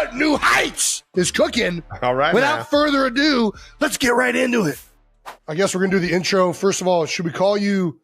what New Heights is cooking. All right. Without further ado, let's get right into it. I guess we're going to do the intro. First of all, should we call you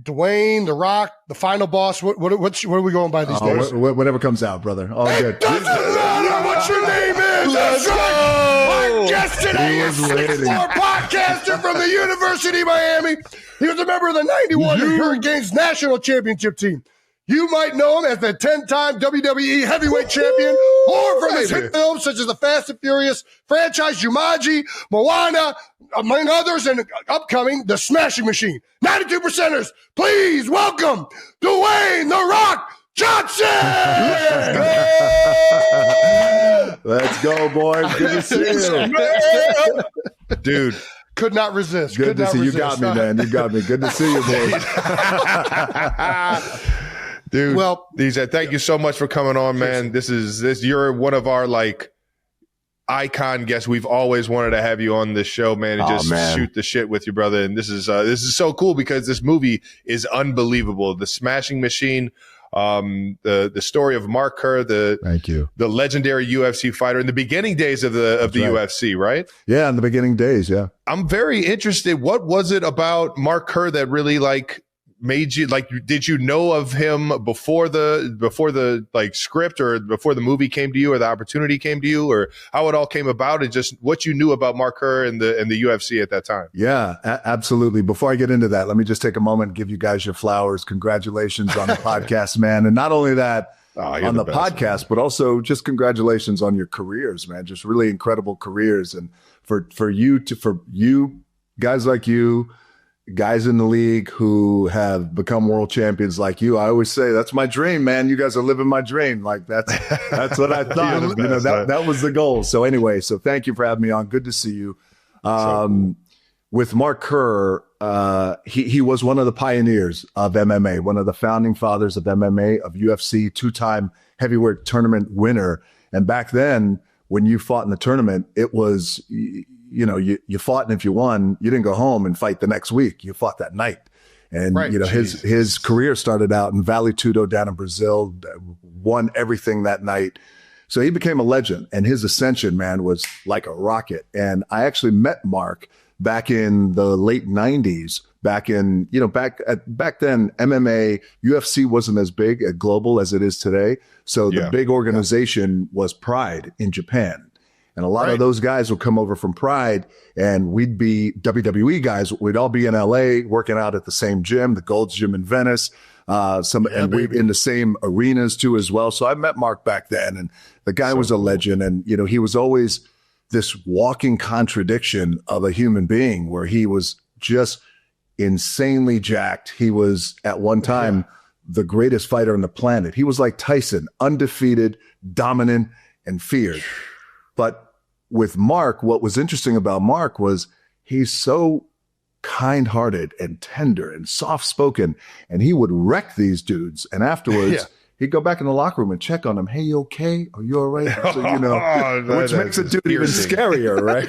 Dwayne, The Rock, the final boss? What are we going by these days? Whatever comes out, brother. All good. Doesn't matter what your name is. Let's go. Our guest today is 6'4" podcaster from the University of Miami. He was a member of the 91 Hurricanes national championship team. You might know him as the 10-time WWE heavyweight champion, or from his hit films such as The Fast and Furious franchise, Jumanji, Moana, among others, and upcoming The Smashing Machine. 92%ers, please welcome Dwayne "The Rock" Johnson! Let's go, boys. Good to see you. Dude. Could not resist. Good to see you. Got me, man. You got me. Good to see you, boys. Dude, well, thank you so much for coming on, man. You're one of our icon guests. We've always wanted to have you on this show, man, and shoot the shit with you, brother. And this is so cool because this movie is unbelievable. The Smashing Machine, the story of Mark Kerr, the legendary UFC fighter in the beginning days of the UFC, right? Yeah, in the beginning days, yeah. I'm very interested. What was it about Mark Kerr that really made you did you know of him before the script or before the movie came to you or the opportunity came to you, or how it all came about, and just what you knew about Mark Kerr and the UFC at that time? Yeah, absolutely. Before I get into that, let me just take a moment and give you guys your flowers. Congratulations on the podcast, man. And not only that, on the podcast, but also just congratulations on your careers, man. Just really incredible careers. And for you guys like you, guys in the league who have become world champions like you, I always say that's my dream, man. You guys are living my dream. That's what I thought. That was the goal. So anyway, thank you for having me on. Good to see you. Cool. With Mark Kerr, he was one of the pioneers of MMA, one of the founding fathers of MMA, of UFC, two-time heavyweight tournament winner. And back then, when you fought in the tournament, it was, you fought, and if you won, you didn't go home and fight the next week. You fought that night. And, his career started out in Vale Tudo down in Brazil, won everything that night. So he became a legend, and his ascension, man, was like a rocket. And I actually met Mark back in the late 90s, back then, MMA, UFC wasn't as big and global as it is today. So the big organization was Pride in Japan. And a lot of those guys would come over from Pride, and we'd be WWE guys. We'd all be in LA working out at the same gym, the Gold's Gym in Venice. We're in the same arenas too as well. So I met Mark back then, and the guy was a legend. And, he was always this walking contradiction of a human being, where he was just insanely jacked. He was at one time the greatest fighter on the planet. He was like Tyson, undefeated, dominant, and feared. But with Mark, what was interesting about Mark was he's so kind-hearted and tender and soft-spoken, and he would wreck these dudes. And afterwards, he'd go back in the locker room and check on them. Hey, you okay? Are you all right? So, which makes a dude even scarier, right?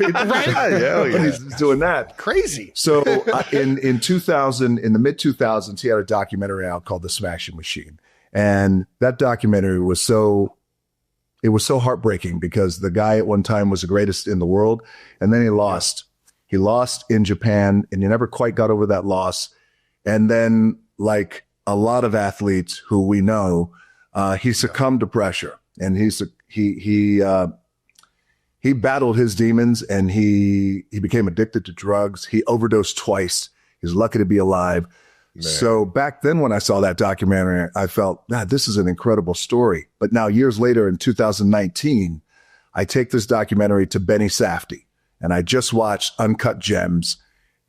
When he's doing that. Crazy. So in 2000, in the mid-2000s, he had a documentary out called The Smashing Machine. And that documentary was so heartbreaking, because the guy at one time was the greatest in the world, and then he lost. He lost in Japan, and he never quite got over that loss. And then, like a lot of athletes who we know, he succumbed to pressure, and he battled his demons, and he became addicted to drugs. He overdosed twice. He was lucky to be alive. Man. So back then, when I saw that documentary, I felt, this is an incredible story. But now, years later, in 2019, I take this documentary to Benny Safdie, and I just watched Uncut Gems.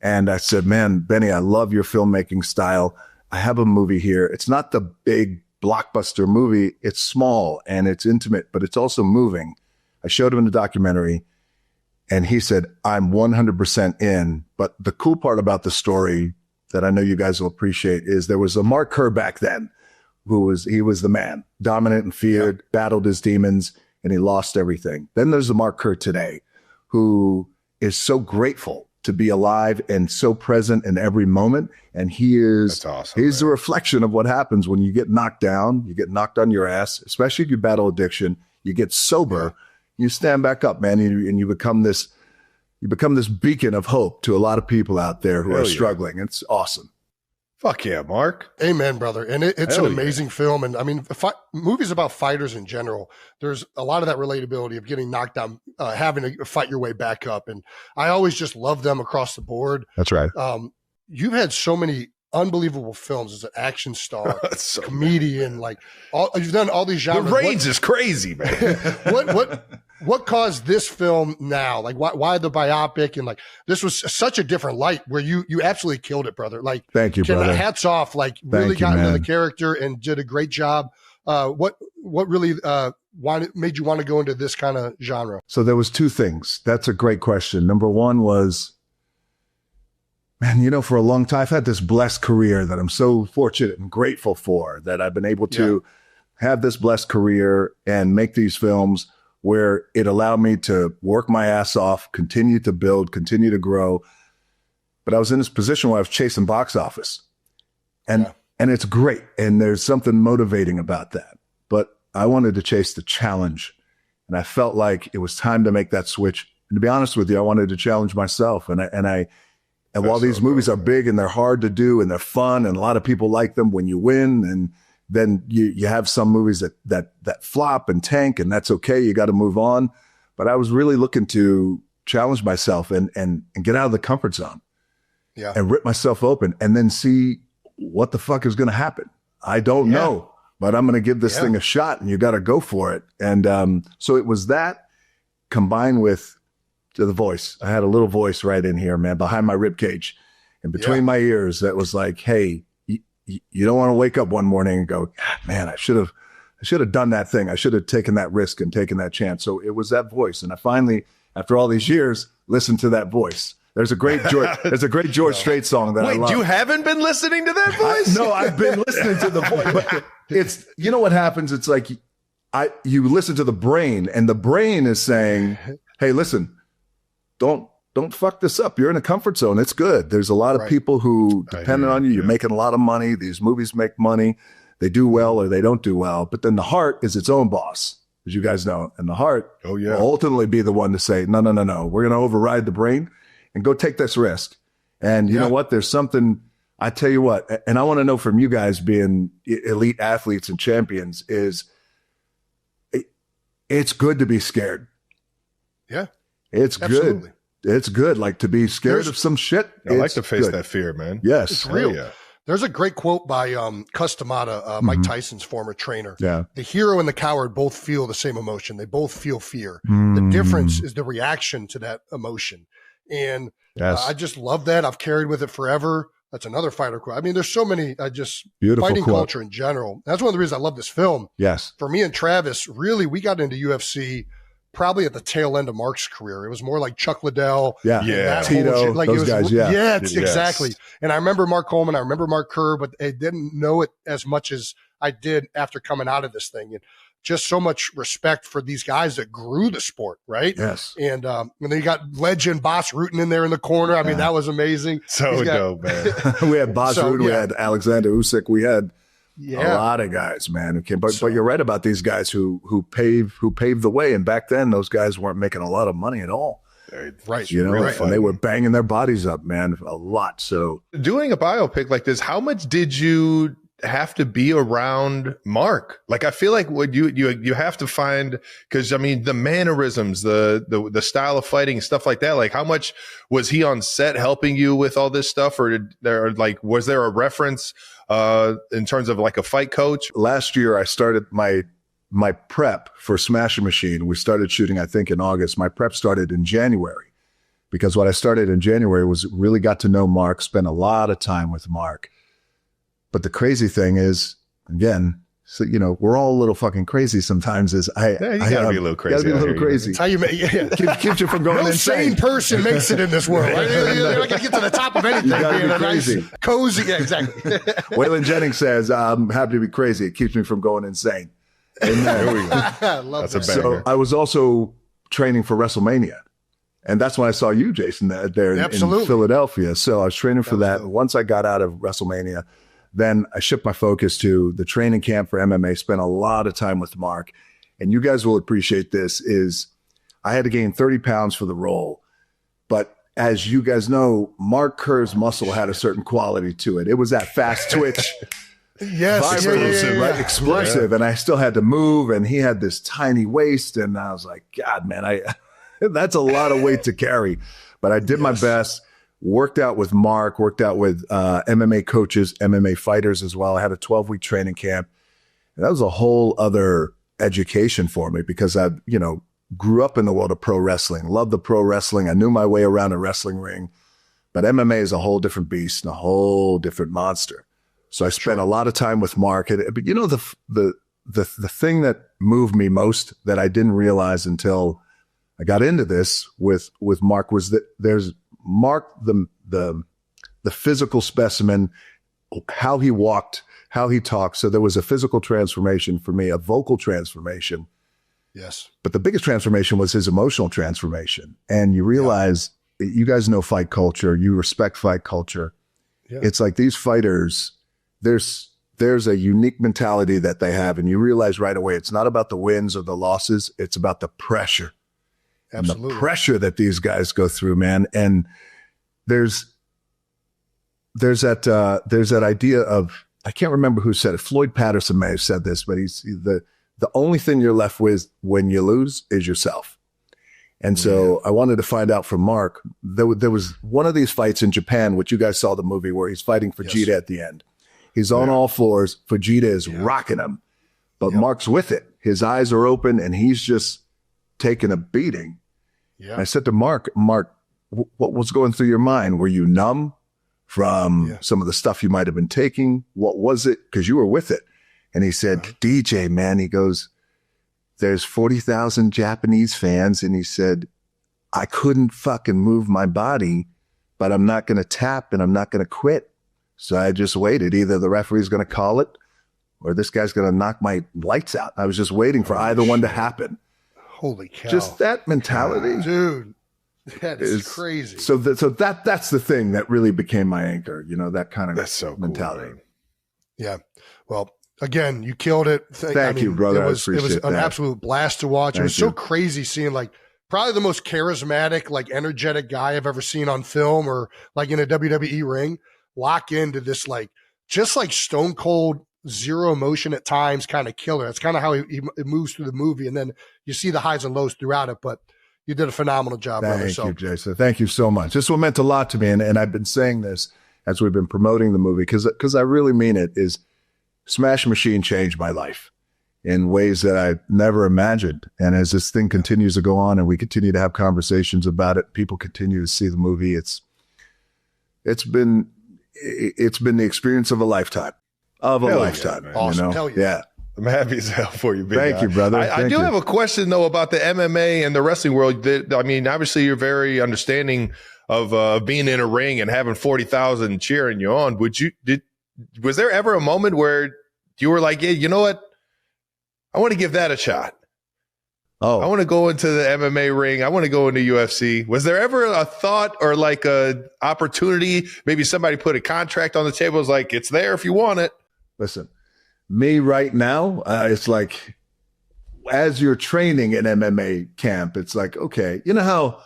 And I said, man, Benny, I love your filmmaking style. I have a movie here. It's not the big blockbuster movie. It's small and it's intimate, but it's also moving. I showed him the documentary, and he said, I'm 100% in. But the cool part about the story that I know you guys will appreciate is there was a Mark Kerr back then he was the man, dominant and feared, battled his demons, and he lost everything. Then there's the Mark Kerr today, who is so grateful to be alive and so present in every moment. And he's the reflection of what happens when you get knocked down, you get knocked on your ass, especially if you battle addiction. you get sober, you stand back up, man, and you become this beacon of hope to a lot of people out there who are struggling. It's awesome. Fuck yeah, Mark. Amen, brother. And it's an amazing film. And I mean, movies about fighters in general, there's a lot of that relatability of getting knocked down, having to fight your way back up. And I always just love them across the board. That's right. You've had so many unbelievable films as an action star, comedian, you've done all these genres. The range is crazy, man. What caused this film now? Like, why the biopic? And this was such a different light where you absolutely killed it, brother. Like, thank you, brother. Hats off. Really got into the character and did a great job. What really made you want to go into this kind of genre? So there was two things. That's a great question. Number one was, man, for a long time, I've had this blessed career that I'm so fortunate and grateful for, that I've been able to have this blessed career and make these films where it allowed me to work my ass off, continue to build, continue to grow. But I was in this position where I was chasing box office. And it's great. And there's something motivating about that. But I wanted to chase the challenge. And I felt like it was time to make that switch. And to be honest with you, I wanted to challenge myself. And while these movies are big and they're hard to do and they're fun and a lot of people like them when you win, and then you have some movies that flop and tank, and that's okay. You got to move on. But I was really looking to challenge myself and get out of the comfort zone and rip myself open and then see what the fuck is going to happen. I don't know, but I'm going to give this thing a shot, and you got to go for it. And so it was that combined with the voice. I had a little voice right in here, man, behind my rib cage and between my ears that was like, hey, you don't want to wake up one morning and go, man, I should have done that thing. I should have taken that risk and taken that chance. So it was that voice. And I finally, after all these years, listened to that voice. There's a great George Strait song that I love. Wait, you haven't been listening to that voice? No, I've been listening to the voice. But it's, what happens? It's like you listen to the brain, and the brain is saying, hey, listen, don't fuck this up. You're in a comfort zone. It's good. There's a lot of people who depend on you. You're making a lot of money. These movies make money. They do well or they don't do well. But then the heart is its own boss, as you guys know. And the heart will ultimately be the one to say, no. We're going to override the brain and go take this risk. And you know what? There's something, I tell you what, and I want to know from you guys being elite athletes and champions, is it's good to be scared. Yeah. It's Absolutely. Good. It's good, to be scared of some shit. I like to face that fear, man. Yes. It's real. Yeah. There's a great quote by Customata, Mike Tyson's former trainer. Yeah. The hero and the coward both feel the same emotion. They both feel fear. The difference is the reaction to that emotion. And I just love that. I've carried with it forever. That's another fighter quote. I mean, there's so many beautiful fighting quote. Culture in general. That's one of the reasons I love this film. Yes. For me and Travis, really, we got into UFC probably at the tail end of Mark's career. It was more like Chuck Liddell. Tito, those guys, exactly. And I remember Mark Coleman. I remember Mark Kerr, but I didn't know it as much as I did after coming out of this thing. And just so much respect for these guys that grew the sport, right? Yes. And then you got legend Boss Rutan in there in the corner. I mean, that was amazing. So dope, man. We had Boss Rutan. We had Alexander Usyk. We had a lot of guys, man. But you're right about these guys who paved the way. And back then, those guys weren't making a lot of money at all. Right. And they were banging their bodies up, man, a lot. So doing a biopic like this, how much did you have to be around Mark? I feel like what you have to find, because I mean the mannerisms, the style of fighting, stuff like that. How much was he on set helping you with all this stuff, or was there a reference in terms of a fight coach? Last year I started my prep for Smasher Machine. We started shooting, I think, in August. My prep started in January, because what I started in January was really got to know Mark, spent a lot of time with Mark. But the crazy thing is, again, we're all a little fucking crazy sometimes. You gotta be a little crazy. Gotta be a little crazy. That's how you make keeps you from going insane. Sane person makes it in this world. Right? You're not gonna get to the top of anything being a crazy. Nice, cozy. Yeah, exactly. Waylon Jennings says, "I'm happy to be crazy. It keeps me from going insane." And there we go. I love That's that. a banger. So I was also training for WrestleMania. And that's when I saw you, Jason, there in Philadelphia. So I was training for that. Once I got out of WrestleMania, then I shift my focus to the training camp for MMA, spent a lot of time with Mark. and you guys will appreciate this, is I had to gain 30 pounds for the role. But as you guys know, Mark Kerr's muscle had a certain quality to it. It was that fast twitch. Explosive, right? Explosive. And I still had to move, and he had this tiny waist. And I was like, God, man, that's a lot of weight to carry. But I did my best, worked out with Mark, worked out with MMA coaches, MMA fighters as well. I had a 12-week training camp. And that was a whole other education for me because I, grew up in the world of pro wrestling, loved the pro wrestling. I knew my way around a wrestling ring, but MMA is a whole different beast and a whole different monster. So I spent a lot of time with Mark. But the thing that moved me most that I didn't realize until I got into this with Mark was that there's Mark, the physical specimen, how he walked, how he talked. So there was a physical transformation for me, a vocal transformation. Yes. But the biggest transformation was his emotional transformation. And you realize, you guys know fight culture, you respect fight culture. Yeah. It's like these fighters, there's a unique mentality that they have. And you realize right away, it's not about the wins or the losses. It's about the pressure. Absolutely. And the pressure that these guys go through, man. And there's that idea of, I can't remember who said it. Floyd Patterson may have said this, but the only thing you're left with when you lose is yourself. And so I wanted to find out from Mark, there was one of these fights in Japan, which you guys saw the movie where he's fighting Fujita at the end. He's on all fours. Fujita is rocking him, but Mark's with it. His eyes are open and he's just taking a beating. Yeah. I said to Mark, what was going through your mind? Were you numb from some of the stuff you might have been taking? What was it? Because you were with it. And he said, DJ, man, he goes, there's 40,000 Japanese fans. And he said, I couldn't fucking move my body, but I'm not going to tap and I'm not going to quit. So I just waited. Either the referee's going to call it or this guy's going to knock my lights out. I was just waiting for either one to happen. Holy cow. Just that mentality. Dude, that is crazy. So that's the thing that really became my anchor, that kind of mentality. Cool, yeah. Well, again, you killed it. Thank you, brother. It was an absolute blast to watch. It was so crazy seeing probably the most charismatic, energetic guy I've ever seen on film or in a WWE ring lock into this just stone cold, zero emotion at times kind of killer. That's kind of how he moves through the movie. And then you see the highs and lows throughout it, but you did a phenomenal job, brother. Thank you, Jason. Thank you so much. This one meant a lot to me. And I've been saying this as we've been promoting the movie because I really mean it, is Smash Machine changed my life in ways that I never imagined. And as this thing continues to go on and we continue to have conversations about it, people continue to see the movie. It's been the experience of a lifetime. Lifetime. Man. Awesome. Hell yeah. I'm happy as hell for you, big Thank guy. you, brother. I do have a question though about the MMA and the wrestling world. Obviously you're very understanding of being in a ring and having 40,000 cheering you on. Was there ever a moment where you were like, yeah, you know what? I want to give that a shot. Oh, I want to go into the MMA ring. I want to go into UFC. Was there ever a thought or a opportunity? Maybe somebody put a contract on the table. It's like, it's there if you want it. Listen, me right now, it's like, as you're training in MMA camp, it's like, okay, you know how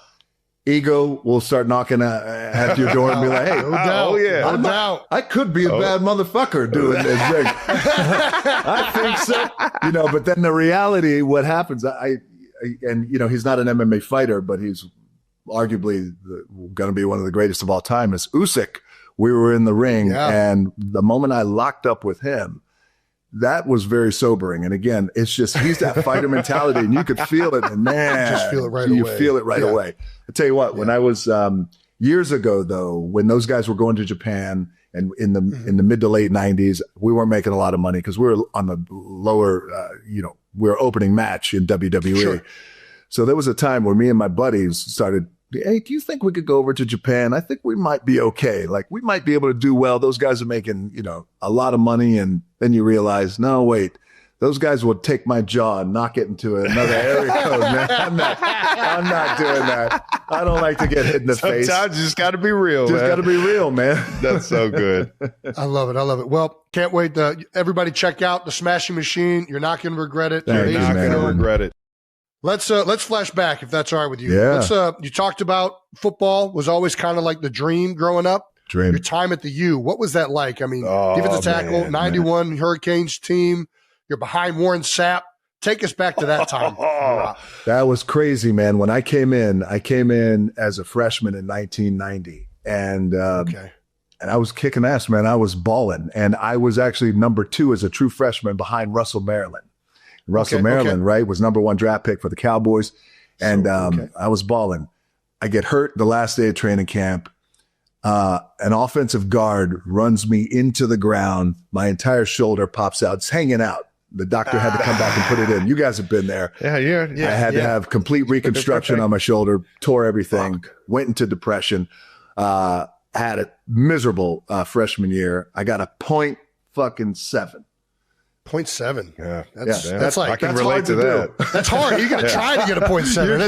ego will start knocking at your door and be like, hey, no doubt. I could be a bad motherfucker doing this thing. I think so. But then the reality, what happens, he's not an MMA fighter, but he's arguably going to be one of the greatest of all time, is Usyk. We were in the ring, and the moment I locked up with him, that was very sobering. And again, it's just, he's that fighter mentality and you could feel it. And man, you just feel it right away. You feel it right away. I tell you what, when I was years ago, though, when those guys were going to Japan and in the mid to late 90s, we weren't making a lot of money because we were on the lower, we were opening match in WWE. Sure. So there was a time where me and my buddies started, hey, do you think we could go over to Japan? I think we might be okay. We might be able to do well. Those guys are making, a lot of money. And then you realize, no, wait, those guys will take my jaw and knock it into another area code, man. I'm not doing that. I don't like to get hit in the face. Sometimes you just got to be real, Just got to be real, man. That's so good. I love it. Well, can't wait. Everybody check out the Smashing Machine. You're not going to regret it. Thank you, You're not going to regret it. Let's flash back, if that's all right with you. Yeah. You talked about football was always kind of like the dream growing up. Dream. Your time at the U, what was that like? I mean, defensive tackle, 91 Hurricanes team. You're behind Warren Sapp. Take us back to that time. That was crazy, man. When I came in as a freshman in 1990, and I was kicking ass, man. I was balling, and I was actually number 2 as a true freshman behind Russell Maryland. Maryland, right, was number 1 draft pick for the Cowboys, and I was balling. I get hurt the last day of training camp. An offensive guard runs me into the ground. My entire shoulder pops out. It's hanging out. The doctor had to come back and put it in. You guys have been there. Yeah. I had to have complete reconstruction on my shoulder, tore everything, went into depression, had a miserable freshman year. I got a .7. 0.7. Yeah. That's like, I can that's relate hard to that. That's hard. You got to try to get a 0.7.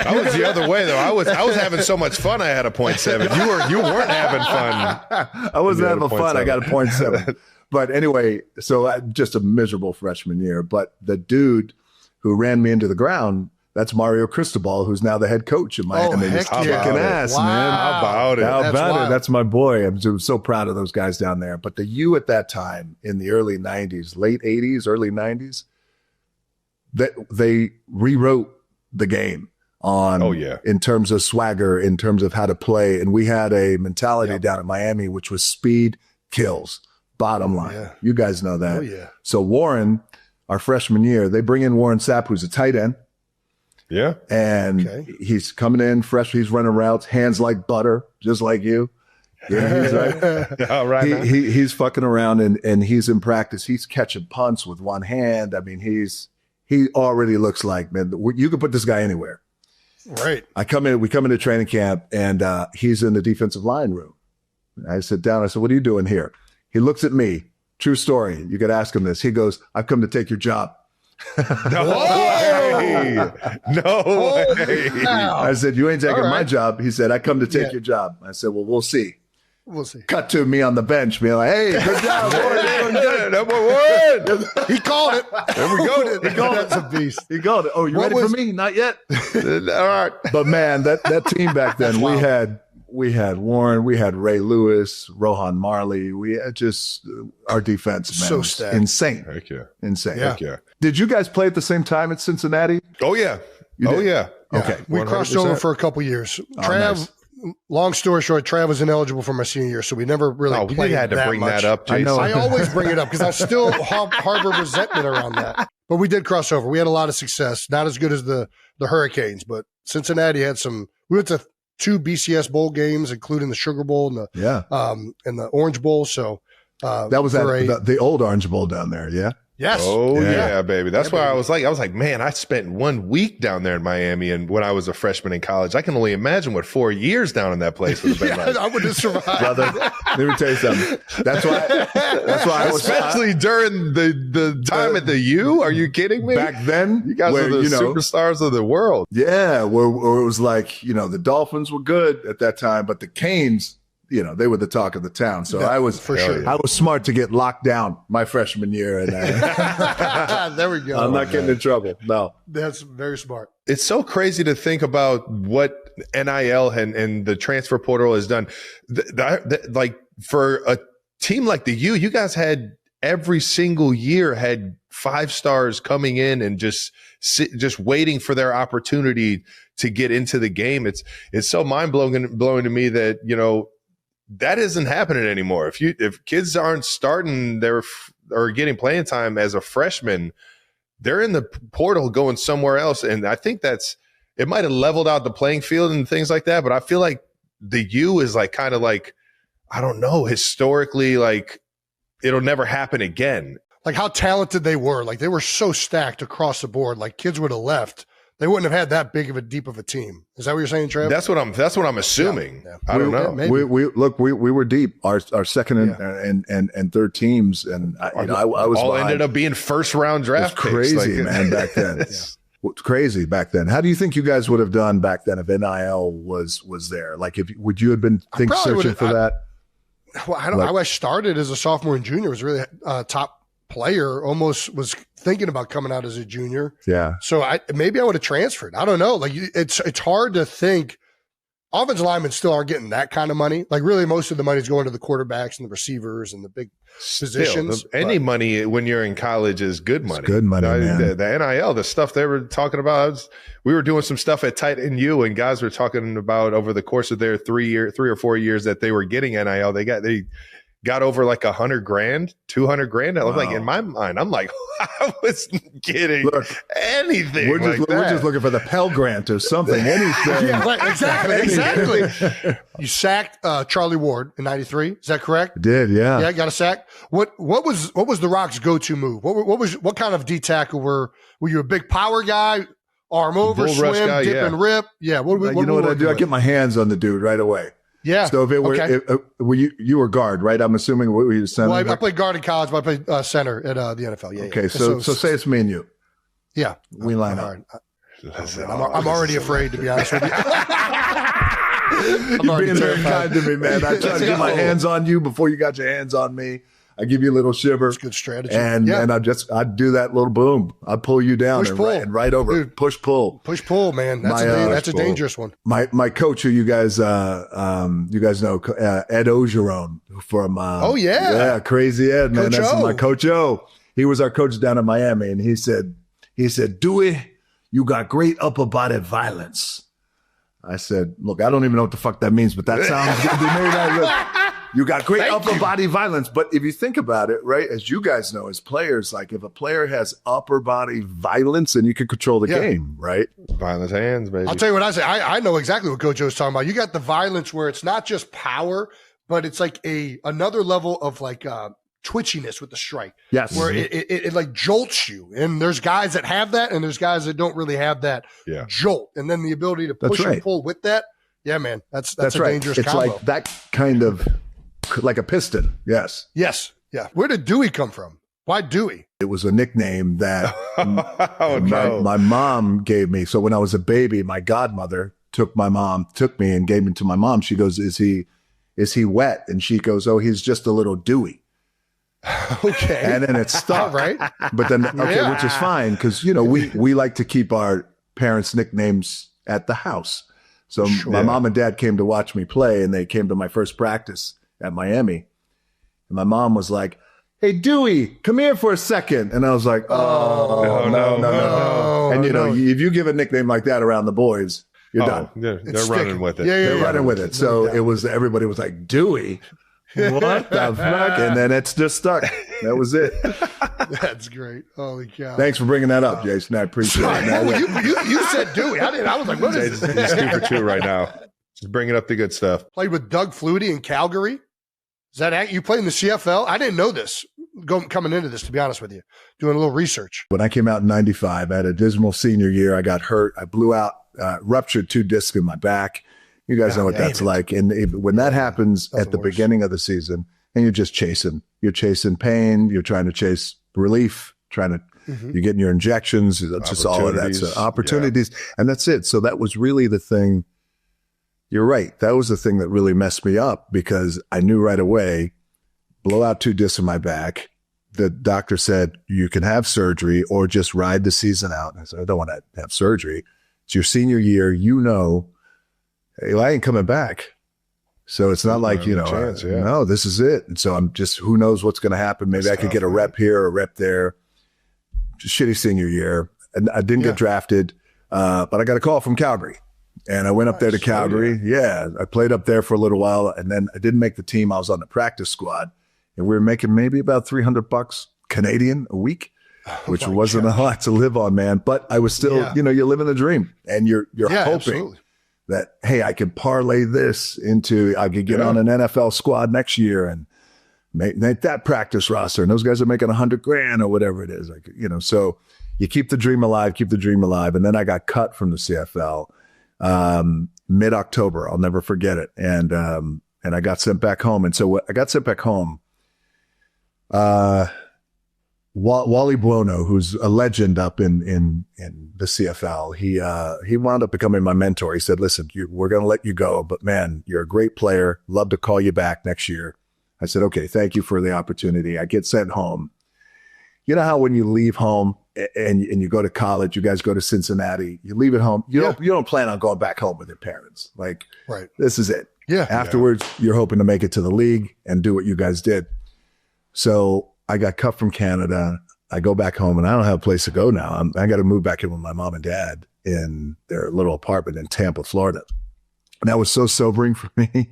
I was the other way though. I was having so much fun. I had a 0.7. You weren't having fun. I wasn't having fun. I got a 0.7. But anyway, so just a miserable freshman year. But the dude who ran me into the ground, that's Mario Cristobal, who's now the head coach in Miami. He's kicking ass, man. How about it? How about it? That's my boy. I'm so proud of those guys down there. But the U at that time in the early 90s, late 80s, early 90s, they rewrote the game on in terms of swagger, in terms of how to play. And we had a mentality down at Miami, which was speed kills. Bottom line. Yeah. You guys know that. Oh, yeah. So Warren, our freshman year, they bring in Warren Sapp, who's a tight end. Yeah. And he's coming in fresh. He's running routes, hands like butter, just like you. Yeah, he's like, he's fucking around and he's in practice. He's catching punts with one hand. I mean, he already looks like, man, you could put this guy anywhere. Right. We come into training camp and he's in the defensive line room. I sit down. I said, "What are you doing here?" He looks at me. True story. You could ask him this. He goes, "I've come to take your job." No way. No way. I said, "You ain't taking my job." He said, "I come to take your job." I said, "Well, we'll see." We'll see. Cut to me on the bench, being like, "Hey, good job, Warren. Number 1. He called it. There we go. He called it. That's a beast. He called it. Oh, you ready for me? Not yet. All right. But man, that team back then, we had Warren, we had Ray Lewis, Rohan Marley. We had just our defense, man, so was stacked. Insane. Heck yeah. Insane. Heck yeah. Did you guys play at the same time at Cincinnati? Oh yeah. You did? Yeah. Okay. We crossed over for a couple years. Trav, long story short, Trav was ineligible for my senior year, so we never really played. You had to bring that up, Jason. I always bring it up because I still harbor resentment around that. But we did cross over. We had a lot of success. Not as good as the Hurricanes, but Cincinnati had some. We went to 2 BCS bowl games, including the Sugar Bowl and the Orange Bowl. So that was the old Orange Bowl down there. Yeah. Yes. Oh yeah, baby. That's why baby. I was like, man, I spent 1 week down there in Miami, and when I was a freshman in college, I can only imagine what 4 years down in that place would have been like. I would have survived. Brother, let me tell you something. That's why I was especially during the time at the U. Are you kidding me? Back then, you guys were the superstars of the world. Yeah, where it was like, the Dolphins were good at that time, but the Canes, they were the talk of the town. So I was I was smart to get locked down my freshman year, and there we go. I'm not getting in trouble. No, that's very smart. It's so crazy to think about what NIL and the transfer portal has done. Like for a team like the U, you guys had every single year had 5 stars coming in and just waiting for their opportunity to get into the game. It's so mind blowing to me that that isn't happening anymore. If kids aren't starting or getting playing time as a freshman, they're in the portal going somewhere else. And I think it might have leveled out the playing field and things like that. But I feel like the U is like kind of like, I don't know, historically, like it'll never happen again. Like how talented they were. Like they were so stacked across the board. Like kids would have left. They wouldn't have had that big of a deep of a team. Is that what you're saying, Trev? That's what I'm assuming. Yeah. I don't know. We were deep. Our second and third teams, and I was all ended up being first round draft picks. Crazy, like, man, back then. crazy back then. How do you think you guys would have done back then if NIL was there? Like, would you have been searching for that? Well, I started as a sophomore and junior. Was really a top player. Almost was thinking about coming out as a junior. Yeah. So maybe I would have transferred. I don't know. Like it's hard to think. Offensive linemen still aren't getting that kind of money. Like really, most of the money is going to the quarterbacks and the receivers and the big positions. Any money when you're in college is good money. It's good money, man. The NIL, the stuff they were talking about. We were doing some stuff at Tight End U, and guys were talking about over the course of their 3 or 4 years that they were getting NIL. They got over like $100,000, $200,000. I was like, in my mind, I'm like, I wasn't getting anything. We're just looking for the Pell Grant or something. Anything. Yeah, right, exactly. You sacked Charlie Ward in '93. Is that correct? I did, yeah. Yeah, got a sack. What was the Rock's go-to move? What kind of D tackle were you? A big power guy, arm over, swim, guy, dip and rip? Yeah. You know what I do? I get my hands on the dude right away. Yeah. So if it were, you were guard, right? I'm assuming what were you center? Well, I played guard in college, but I played center at the NFL. Yeah. Okay. Yeah. So say it's me and you. Yeah. We line up. I'm already afraid, to be honest with you. You're being very kind to me, man. I try to get my hands on you before you got your hands on me. I give you a little shiver. That's good strategy. And I'd do that little boom. I'd pull you down and right over. Dude, push pull, man. That's a dangerous one. My coach, who you guys know, Ed Ogeron from. Crazy Ed, man. Coach That's O. my Coach O. He was our coach down in Miami, and he said, Dewey, you got great upper body violence. I said, look, I don't even know what the fuck that means, but that sounds good to me. You got great upper body violence. But if you think about it, right, as you guys know, as players, like if a player has upper body violence, then you can control the game, right? Violent hands, baby. I'll tell you what I say. I know exactly what Coach Joe's talking about. You got the violence where it's not just power, but it's like another level of like twitchiness with the strike. Yes. Where it like jolts you. And there's guys that have that, and there's guys that don't really have that jolt. And then the ability to push and pull with that. Yeah, man. That's a dangerous combo. It's like that kind of like a piston. Yes. Yes. Yeah. Where did Dewey come from? Why Dewey? It was a nickname that my mom gave me. So when I was a baby, my godmother took me and gave me to my mom. She goes, is he wet? And she goes, oh, he's just a little Dewey. Okay. And then it stuck. Right. But then, which is fine. Cause we like to keep our parents' nicknames at the house. So my mom and dad came to watch me play, and they came to my first practice at Miami. And my mom was like, hey, Dewey, come here for a second. And I was like, oh, no. And if you give a nickname like that around the boys, you're done. They're running with it. They're running with it. So everybody was like, Dewey, what the fuck? And then it's just stuck. That was it. That's great. Holy cow. Than't for bringing that up, Jason. I appreciate it. You said Dewey. I was like, what is this? He's 2 for 2 right now. Just bringing up the good stuff. Played with Doug Flutie in Calgary. Is that you played in the CFL? I didn't know this coming into this, to be honest with you. Doing a little research. When I came out in '95, I had a dismal senior year. I got hurt. I blew out, ruptured 2 discs in my back. You guys know what that's like. And when that happens at the beginning of the season, and you're just chasing pain, you're trying to chase relief, you're getting your injections. That's just all of that. So opportunities. Yeah. And that's it. So that was really the thing. You're right. That was the thing that really messed me up, because I knew right away, blow out 2 discs in my back. The doctor said, you can have surgery or just ride the season out. And I said, I don't want to have surgery. It's your senior year. Hey, I ain't coming back. So it's not like, no, this is it. And so I'm just, who knows what's going to happen. Maybe I could get a rep here or a rep there. Just shitty senior year. And I didn't get drafted, but I got a call from Calgary. And I went up there to Calgary. Yeah, I played up there for a little while, and then I didn't make the team. I was on the practice squad, and we were making maybe about $300 Canadian a week, which wasn't a lot to live on, man. But I was still, you're living the dream, and you're hoping that, hey, I could parlay this into, I could get on an NFL squad next year and make that practice roster. And those guys are making $100,000 or whatever it is. Like, so you keep the dream alive. And then I got cut from the CFL. Mid-October. I'll never forget it. And I got sent back home. And so I got sent back home. Wally Buono, who's a legend up in the CFL, he wound up becoming my mentor. He said, listen, we're going to let you go, but man, you're a great player. Love to call you back next year. I said, okay, thank you for the opportunity. I get sent home. You know how when you leave home and you go to college, you guys go to Cincinnati, you leave at home, you don't plan on going back home with your parents. Like, right. This is it. Yeah. Afterwards, you're hoping to make it to the league and do what you guys did. So I got cut from Canada. I go back home and I don't have a place to go now. I got to move back in with my mom and dad in their little apartment in Tampa, Florida. And that was so sobering for me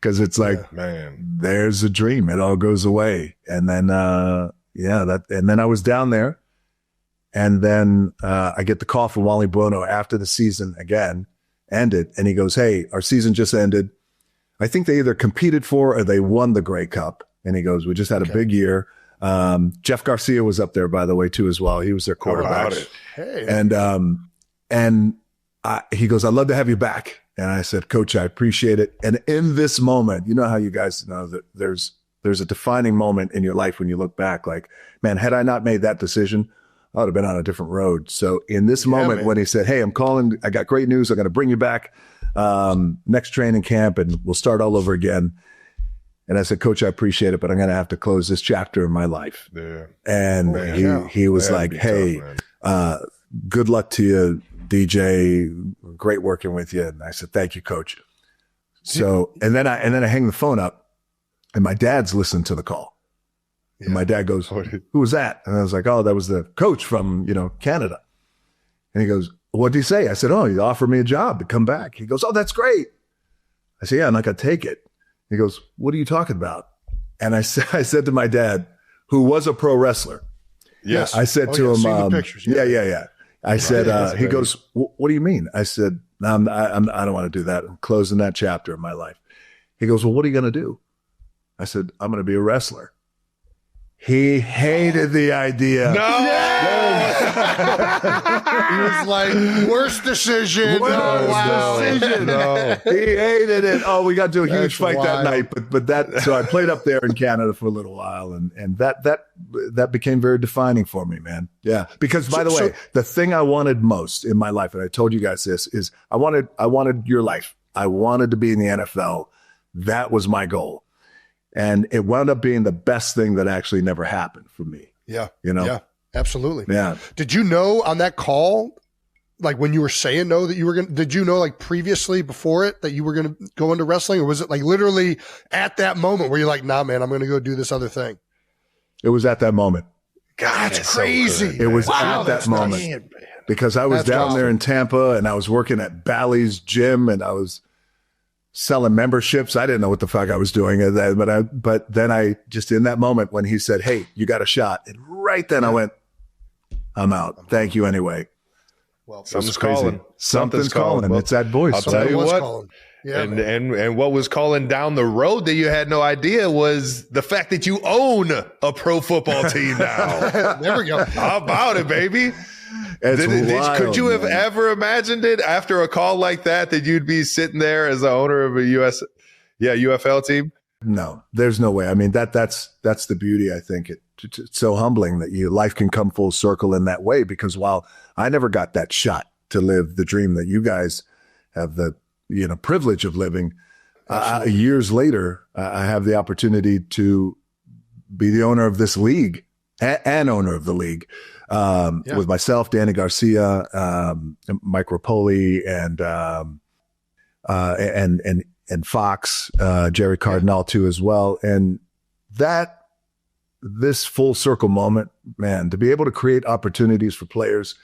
because it's like, man, there's a dream. It all goes away. And then, and then I was down there and then I get the call from Wally Buono after the season again ended. And he goes, hey, our season just ended. I think they either competed for or they won the Grey Cup. And he goes, we just had a big year. Jeff Garcia was up there, by the way, too, as well. He was their quarterback. Hey. And he goes, I'd love to have you back. And I said, Coach, I appreciate it. And in this moment, you know how you guys know that there's a defining moment in your life when you look back, like, man, had I not made that decision, I would have been on a different road. So in this moment, when he said, hey, I'm calling, I got great news. I'm going to bring you back next training camp and we'll start all over again. And I said, Coach, I appreciate it, but I'm going to have to close this chapter in my life. Yeah. And he was like, hey, good luck to you, DJ. Great working with you. And I said, thank you, Coach. So, and then I hang the phone up and my dad's listened to the call. Yeah. And my dad goes, who was that? And I was like, oh, that was the coach from, Canada. And he goes, what did he say? I said, oh, he offered me a job to come back. He goes, oh, that's great. I said, yeah, I'm not going to take it. He goes, what are you talking about? And I said to my dad, who was a pro wrestler. Yes. I said to him, the pictures. Yeah. I said, he goes, what do you mean? I said, I don't want to do that. I'm closing that chapter of my life. He goes, well, what are you going to do? I said, I'm going to be a wrestler. He hated the idea. No. He was like, worst decision. No. He hated it. Oh, we got to do a huge fight that night. But so I played up there in Canada for a little while and that became very defining for me, man. Yeah. Because by the way, the thing I wanted most in my life, and I told you guys this, is I wanted your life. I wanted to be in the NFL. That was my goal. And it wound up being the best thing that actually never happened for me. Yeah. Yeah, absolutely. Yeah. Did you know on that call, like when you were saying no, that you were did you know like previously before it that you were going to go into wrestling? Or was it like literally at that moment where you're like, nah, man, I'm going to go do this other thing? It was at that moment. God, that's crazy. It was at that moment because I was down there in Tampa and I was working at Bally's gym and I was selling memberships. I didn't know what the fuck I was doing, but then I just in that moment when he said, "Hey, you got a shot," and right then I went, "I'm out. Thank you anyway." Well, something's calling. Something's calling. Well, it's that voice. I'll tell you what. Yeah, and what was calling down the road that you had no idea was the fact that you own a pro football team now. There we go. How about it, baby? Could you have ever imagined it after a call like that you'd be sitting there as the owner of a UFL team? No, there's no way. I mean, that's the beauty. I think it's so humbling that life can come full circle in that way, because while I never got that shot to live the dream that you guys have the privilege of living, years later, I have the opportunity to be the owner of this league and owner of the league. With myself, Danny Garcia, Mike Rapoli, and Fox, Jerry Cardinal too as well. And this full circle moment, man, to be able to create opportunities for players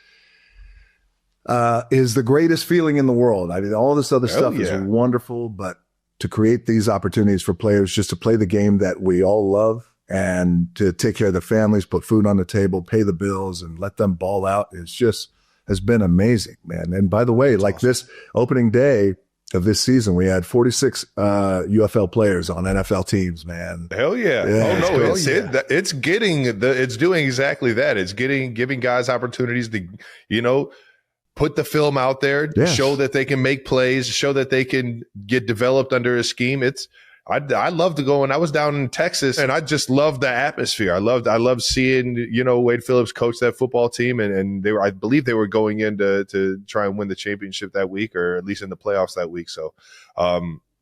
is the greatest feeling in the world. I mean, all this other stuff is wonderful, but to create these opportunities for players just to play the game that we all love, and to take care of the families, put food on the table, pay the bills, and let them ball out has been amazing, man. And by the way, that's awesome. This opening day of this season, we had 46 UFL players on NFL teams, man. Hell yeah. It's doing exactly that. It's giving guys opportunities to, put the film out there, show that they can make plays, show that they can get developed under a scheme. I loved to go, and I was down in Texas, and I just loved the atmosphere. I loved seeing, Wade Phillips coach that football team, and I believe they were going in to try and win the championship that week, or at least in the playoffs that week. So,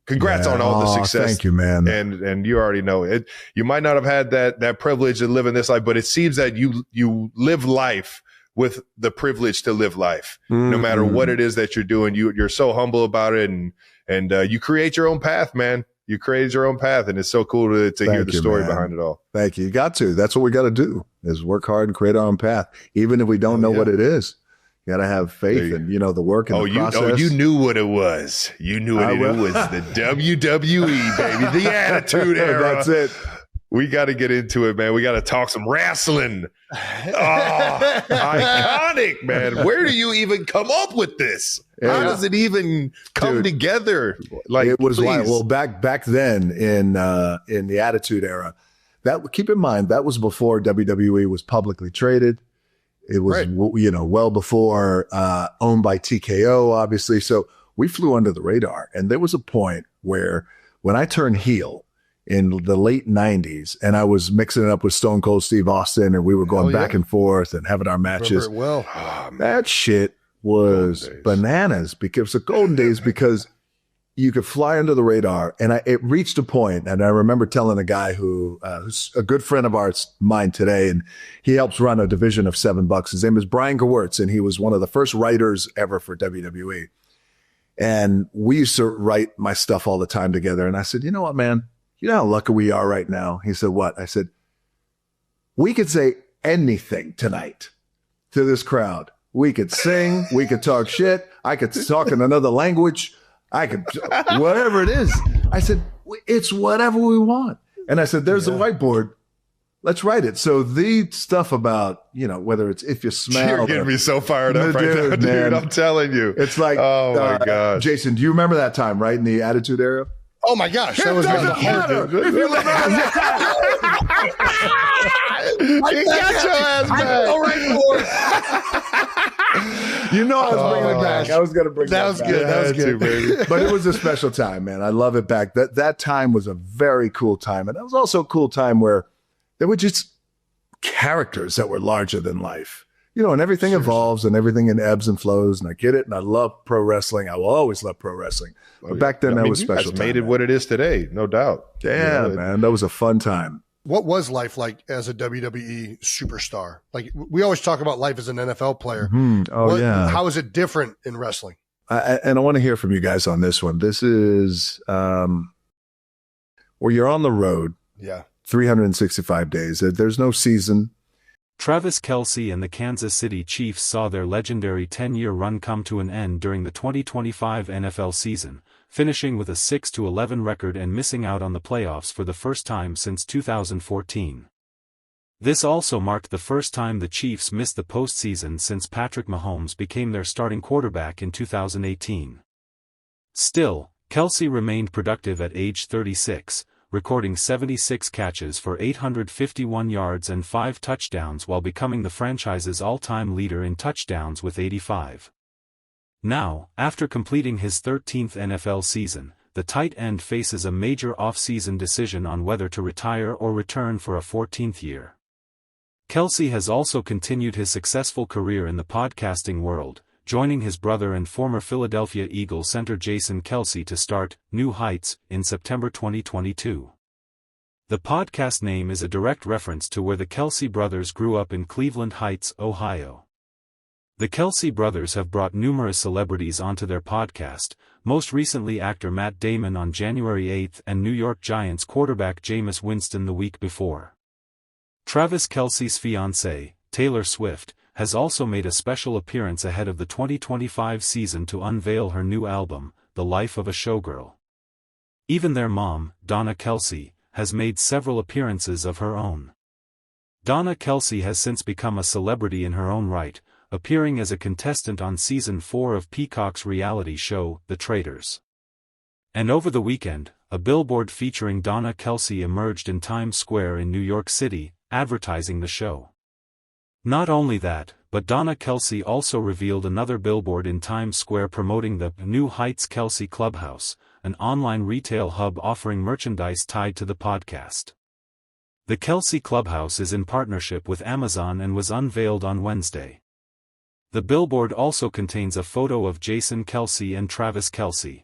congrats on all the success. Thank you, man. And you already know it. You might not have had that privilege of living this life, but it seems that you live life with the privilege to live life, no matter what it is that you're doing. You're so humble about it, and you create your own path, man. You created your own path, and it's so cool to hear the story behind it all. Thank you. You got to. That's what we got to do, is work hard and create our own path, even if we don't know what it is. You got to have faith and, the work and the process. You knew what it was. You knew it was the WWE, baby, the Attitude Era. That's it. We got to get into it, man. We got to talk some wrestling. Oh, iconic, man. Where do you even come up with this? How does it even come together? Like, it was wild. Well, back then in the Attitude Era, keep in mind that was before WWE was publicly traded. It was well before owned by TKO, obviously. So we flew under the radar, and there was a point where when I turned heel in the late 90s, and I was mixing it up with Stone Cold Steve Austin, and we were going back and forth and having our matches. That shit was bananas, because the golden days, because you could fly under the radar. And it reached a point, and I remember telling a guy who's a good friend of mine today, and he helps run a division of $7. His name is Brian Gewirtz, and he was one of the first writers ever for WWE. And we used to write my stuff all the time together. And I said, you know what, man? You know how lucky we are right now? He said, what? I said, we could say anything tonight to this crowd. We could sing. We could talk shit. I could talk in another language. I could, whatever it is. I said, it's whatever we want. And I said, there's the whiteboard. Let's write it. So the stuff about, whether it's if you smell. You're getting me so fired up right now, dude. Man, I'm telling you. It's like, oh my God. Jason, do you remember that time, right? In the Attitude Era? Oh my gosh, that was my heart. You got your ass back. All right, Lord. I was bringing it back. I was going to bring that back. That was good, baby. But it was a special time, man. I love it back. That time was a very cool time. And that was also a cool time where there were just characters that were larger than life. And everything evolves and everything in ebbs and flows. And I get it. And I love pro wrestling. I will always love pro wrestling. But back then, that was special. Made it what it is today, no doubt. Yeah, man. That was a fun time. What was life like as a WWE superstar? Like, we always talk about life as an NFL player. Mm-hmm. Yeah. How is it different in wrestling? And I want to hear from you guys on this one. This is where you're on the road. Yeah. 365 days. There's no season. Travis Kelce and the Kansas City Chiefs saw their legendary 10-year run come to an end during the 2025 NFL season, finishing with a 6-11 record and missing out on the playoffs for the first time since 2014. This also marked the first time the Chiefs missed the postseason since Patrick Mahomes became their starting quarterback in 2018. Still, Kelce remained productive at age 36, recording 76 catches for 851 yards and 5 touchdowns while becoming the franchise's all-time leader in touchdowns with 85. Now, after completing his 13th NFL season, the tight end faces a major off-season decision on whether to retire or return for a 14th year. Kelce has also continued his successful career in the podcasting world, joining his brother and former Philadelphia Eagles center Jason Kelce to start New Heights in September 2022. The podcast name is a direct reference to where the Kelce brothers grew up in Cleveland Heights, Ohio. The Kelce brothers have brought numerous celebrities onto their podcast, most recently actor Matt Damon on January 8 and New York Giants quarterback Jameis Winston the week before. Travis Kelce's fiancée, Taylor Swift, has also made a special appearance ahead of the 2025 season to unveil her new album, The Life of a Showgirl. Even their mom, Donna Kelce, has made several appearances of her own. Donna Kelce has since become a celebrity in her own right, appearing as a contestant on Season 4 of Peacock's reality show, The Traitors. And over the weekend, a billboard featuring Donna Kelce emerged in Times Square in New York City, advertising the show. Not only that, but Donna Kelce also revealed another billboard in Times Square promoting the New Heights Kelce Clubhouse, an online retail hub offering merchandise tied to the podcast. The Kelce Clubhouse is in partnership with Amazon and was unveiled on Wednesday. The billboard also contains a photo of Jason Kelce and Travis Kelce.